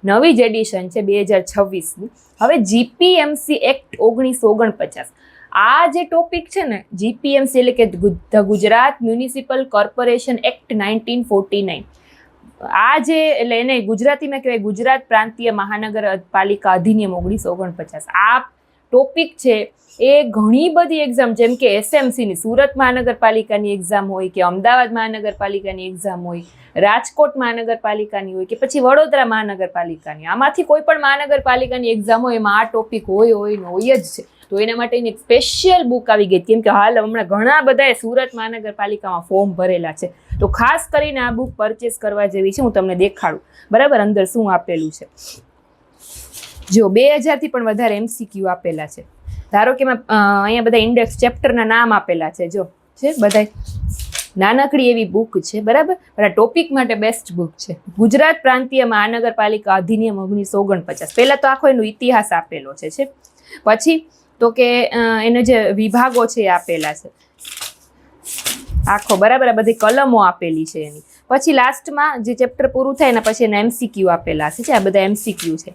નવી જ એડિશન છે 2026ની. હવે જીપીએમસી એક્ટ 1949, આ જે ટોપિક છે ને, જીપીએમસી એટલે કે the Gujarat municipal corporation act 1949, આ જે એટલે એને ગુજરાતીમાં કહેવાય ગુજરાત પ્રાંતીય મહાનગરપાલિકા અધિનિયમ 1949. આ ટોપિક છે એ ઘણી બધી એક્ઝામ, જેમ કે એસએમસીની સુરત મહાનગરપાલિકાની એક્ઝામ હોય, કે અમદાવાદ મહાનગરપાલિકાની એક્ઝામ હોય, રાજકોટ મહાનગરપાલિકાની હોય, કે પછી વડોદરા મહાનગરપાલિકાની, આમાંથી કોઈ પણ મહાનગરપાલિકાની એક્ઝામ હોય એમાં આ ટોપિક હોય જ છે. તો એના માટેની એક સ્પેશિયલ બુક આવી ગઈ, કેમ કે હાલ હમણાં ઘણા બધાએ સુરત મહાનગરપાલિકામાં ફોર્મ ભરેલા છે. તો ખાસ કરીને આ બુક પરચેસ કરવા જેવી છે. હું તમને દેખાડું બરાબર અંદર શું આપેલું છે. જો 2000થી પણ વધારે MCQ આપેલા છે. ધારો કે અહીંયા બધા ઇન્ડેક્સ ચેપ્ટરના નામ આપેલા છે, જો છે બધા, નાનકડી એવી બુક છે બરાબર. પણ આ ટોપિક માટે બેસ્ટ બુક છે. ગુજરાત પ્રાંતીય મહાનગરપાલિકા અધિનિયમ 1949. પહેલા તો આખો એનો ઇતિહાસ આપેલો છે. પછી તો કે એને જે વિભાગો છે એ આપેલા છે આખો બરાબર, આ બધી કલમો આપેલી છે એની. પછી લાસ્ટમાં જે ચેપ્ટર પૂરું થાય એના પછી એના MCQ આપેલા છે. આ બધા MCQ છે,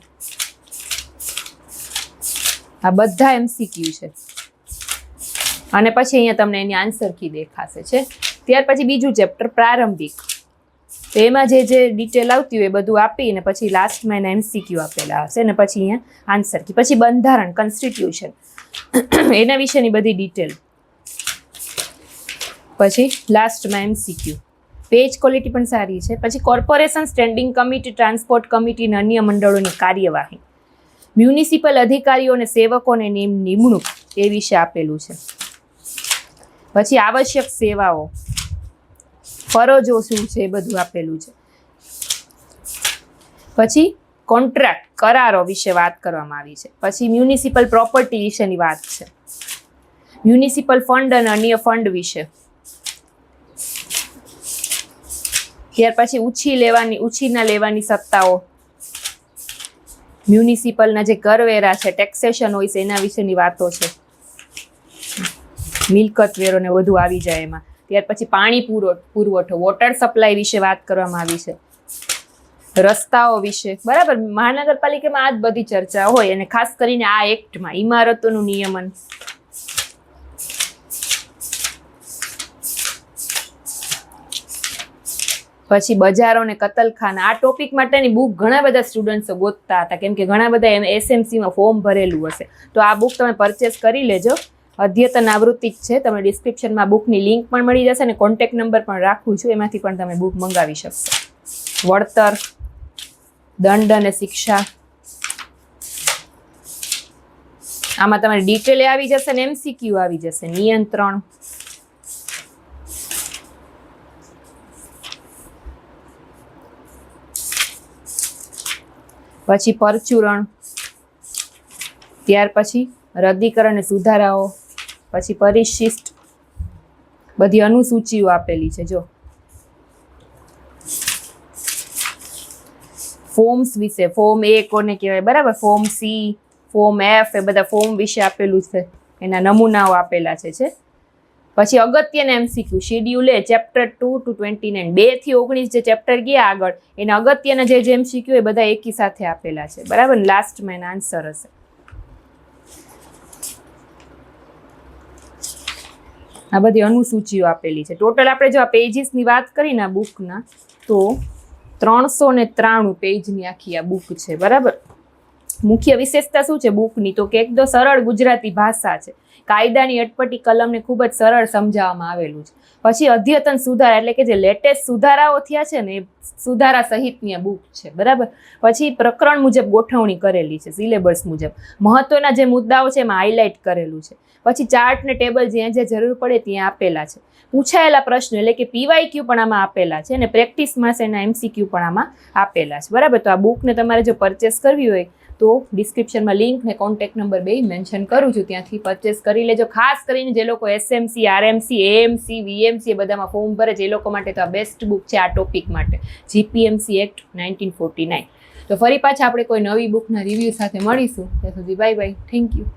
આ બધા MCQ છે. અને પછી અહીંયા તમને એની આન્સર કી દેખાશે છે. ત્યાર પછી બીજું ચેપ્ટર પ્રારંભિક, તો એમાં જે ડિટેલ આવતી હોય એ બધું આપીને પછી લાસ્ટમાં એના MCQ આપેલા હશે ને પછી અહીંયા આન્સર કી. પછી બંધારણ કોન્સ્ટિટ્યુશન, એના વિશેની બધી ડિટેલ. પછી લાસ્ટમાં MCQ. પેજ ક્વોલિટી પણ સારી છે. પછી corporation standing committee, transport committee અને અન્ય મંડળોની કાર્યવાહી, મ્યુનિસિપલ અધિકારીઓ અને સેવકોને નિમણૂક એ વિશે આપેલું છે. પછી આવશ્યક સેવાઓ, ફરજો શું છે એ બધું આપેલું છે. પછી કોન્ટ્રાક્ટ, કરારો વિશે વાત કરવામાં આવી છે. પછી મ્યુનિસિપલ પ્રોપર્ટી વિશેની વાત છે. મ્યુનિસિપલ ફંડ અને અન્ય ફંડ વિશે. ત્યાર પછી ઉછીના લેવાની સત્તાઓ, મ્યુનિસિપલના જે કરવેરા છે, ટેક્સેશન હોય છે એના વિશેની વાતો છે. મિલકત વેરો ને બધું આવી જાય એમાં. ત્યાર પછી પાણી પુરવઠો, વોટર સપ્લાય વિશે વાત કરવામાં આવી છે. રસ્તાઓ વિશે બરાબર. મહાનગરપાલિકામાં આ જ બધી ચર્ચા હોય, અને ખાસ કરીને આ એક્ટમાં ઇમારતોનું નિયમન. પછી બજારો ને કતલખાના. આ ટોપિક માટેની બુક ઘણા બધા સ્ટુડન્ટ્સો ગોતતા હતા, કેમ કે ઘણા બધા SMCમાં ફોર્મ ભરેલું હશે. તો આ બુક તમે પરચેસ કરી લેજો. અદ્યતન આવૃત્તિ જ છે. તમે ડિસ્ક્રિપ્શનમાં બુકની લિંક પણ મળી જશે અને કોન્ટેક્ટ નંબર પણ રાખું છું, એમાંથી પણ તમે બુક મંગાવી શકશો. વળતર, દંડ અને શિક્ષા, આમાં તમારી ડિટેલ આવી જશે ને MCQ આવી જશે. નિયંત્રણ, પછી પરચુરણ, ત્યાર પછી રદ્દીકરણ અને સુધારાઓ, પછી પરિશિષ્ટ, બધી અનુસૂચિઓ આપેલી છે. જો ફોર્મ્સ વિશે, ફોર્મ A કોને કહેવાય બરાબર, ફોર્મ C, ફોર્મ F, એ બધા ફોર્મ વિશે આપેલું છે. એના નમૂનાઓ આપેલા છે. પછી અગત્યના MCQ, schedule A chapter 2 to 29, 2 થી 19 જે ચેપ્ટર ગયા આગળ એના અગત્યના જે MCQ એ બધા એકી સાથે આપેલા છે બરાબર. લાસ્ટમાં એના આન્સર હશે. આ બધી અનુસૂચિઓ આપેલી છે. ટોટલ આપણે જો આ પેજીસની વાત કરીને આ બુકના, તો 393 પેજની આખી આ બુક છે બરાબર. મુખ્ય વિશેષતા શું છે બુકની, તો કે એકદમ સરળ ગુજરાતી ભાષા છે. કાયદાની અટપટી કલમને ખૂબ જ સરળ સમજાવવામાં આવેલું છે. પછી અદ્યતન સુધારા, એટલે કે જે લેટેસ્ટ સુધારાઓ થયા છે ને એ સુધારા સહિતની આ બુક છે બરાબર. પછી પ્રકરણ મુજબ ગોઠવણી કરેલી છે, સિલેબસ મુજબ. મહત્વના જે મુદ્દાઓ છે એમાં હાઇલાઇટ કરેલું છે. પછી ચાર્ટ ને ટેબલ જ્યાં જરૂર પડે ત્યાં આપેલા છે. પૂછાયેલા પ્રશ્નો એટલે કે PYQ પણ આમાં આપેલા છે, અને પ્રેક્ટિસમાં એના MCQ પણ આમાં આપેલા છે બરાબર. તો આ બુકને તમારે જો પરચેસ કરવી હોય તો ડિસ્ક્રિપ્શનમાં લિંક ને કોન્ટેક્ટ નંબર બે મેન્શન કરું છું, ત્યાંથી પરચેસ કરી લેજો. ખાસ કરીને જે લોકો SMC, RMC, AMC, VMC એ બધામાં ફોર્મ ભરે છે એ લોકો માટે તો આ બેસ્ટ બુક છે આ ટોપિક માટે, જીપીએમસી એક્ટ 1949. તો ફરી પાછા આપણે કોઈ નવી બુકના રિવ્યૂ સાથે મળીશું. ત્યાં સુધી બાય બાય, થેન્ક યુ.